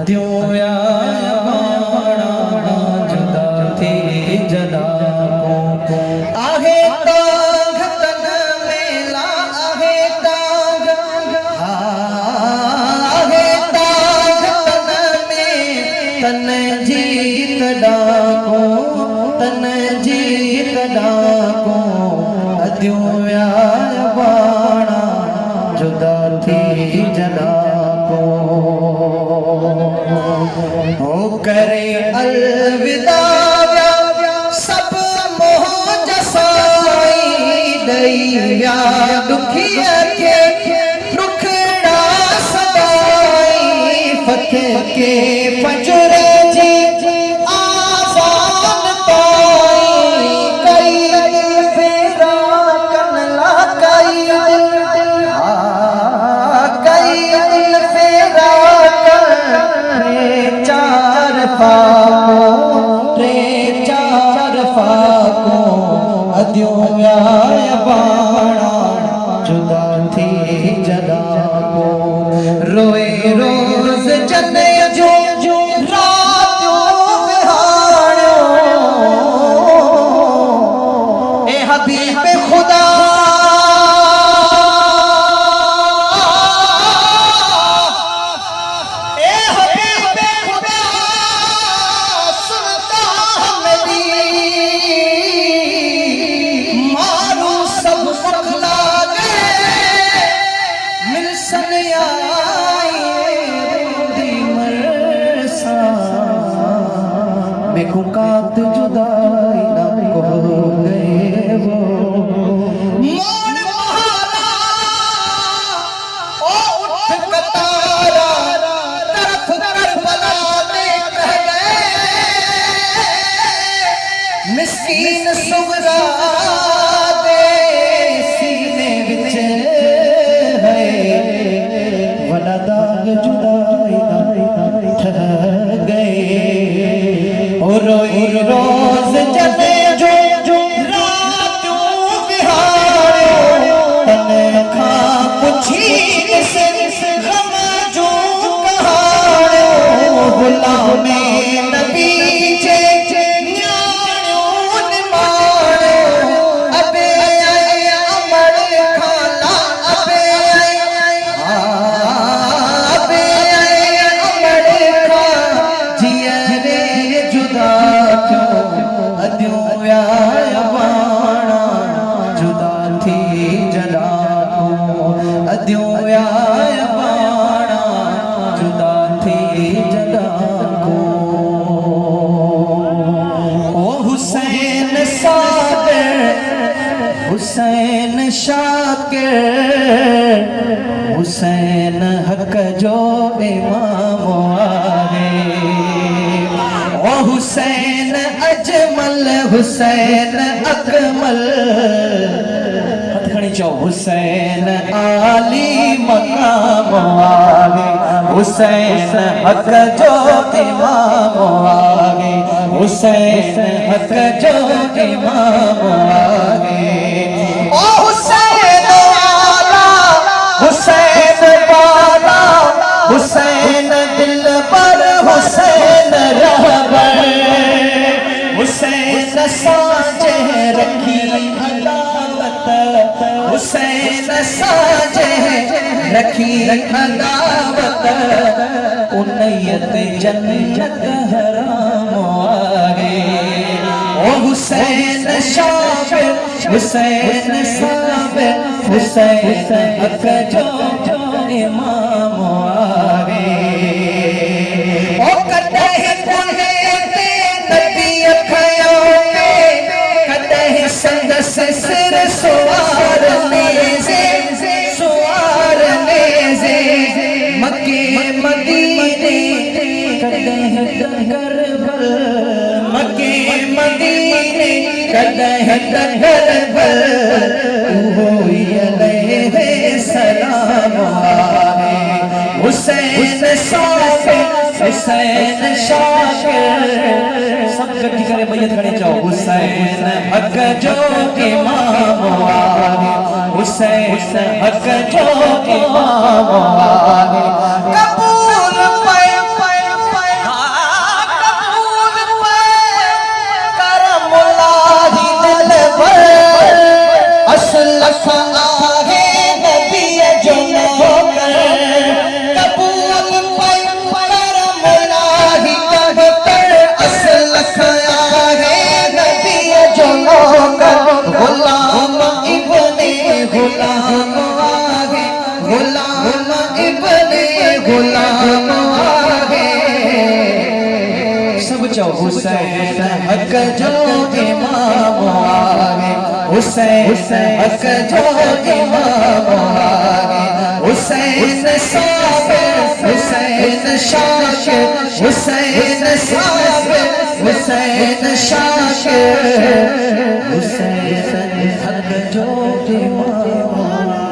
अद्यों यावाणा जुदा थी जदा को आहे तांग तन मेला आहे तांग तन में तन जीत डाको तन जीत डाको अद्यों यावाणा जुदा थी जदा हो करे अलविदा सब मोह जसाई दैया दुखिया के दुखड़ा सदाई फतेह के फजरे जी आजान ताई कई फेरा कनला कई दिल फेरा टे चार फाको अद्यों यावाणा जुदा थी जदा को रोए रोज जने जो रात्यों विहाण्यो ए हबीब खुदा कात जुदाई ना को गए वो मोर महारा ओ उठ कतारा तरफ करबला में कह गए मिस्कीन सुगरा दे सीने विच है वड़ा दाग जुदाई ना ठह गए रोज चले जो रात्यों बिहारो तने खा पुछी से गम जो कहारो गुलामे नबी जे न्याणो निमारो अबे अमर खाला अबे अमर खा जिया अद्यों यावाणा जुदा थी जदा को अद्यों यावाणा जुदा थी जदा को ओ हुसैन साबिर हुसैन शाकिर हुसैन हक जो इमाम आवे ओ हुसैन अजमल हुसैन अकमल हथखड़ी चो हुसैन आली मकाम आगे हुसैन हक जो इमाम आगे हुसैन हक जो इमाम आगे ओ हुसैन आला हुसैन बाला हुसैन दिल पर हुसैन रहबर हुसैन साजे रखी अदावत हुसैन साजे रखी अदावत उन्नयत जन्नत हराम आगे ओ हुसैन शाबिर हुसैन साबिर हुसैन हक जो इमाम आगे ओ कतई संदस सिर सुवार नेज़े मक्के मदीने कदह करबल मक्के मदीने कदह करबल होई अलैहि सलाम हुसैन साबिर हुसैन शाकिर सब गट्टी करे मैयत खड़े जाओ हुसैन हक जो इमाम आगे हुसैन हक जो इमाम आगे कबूल पे हुसैन हक जो इमाम आगे हुसैन हक जो इमाम आगे हुसैन साबिर हुसैन शाकिर हुसैन साबिर हुसैन शाकिर हुसैन हक जो इमाम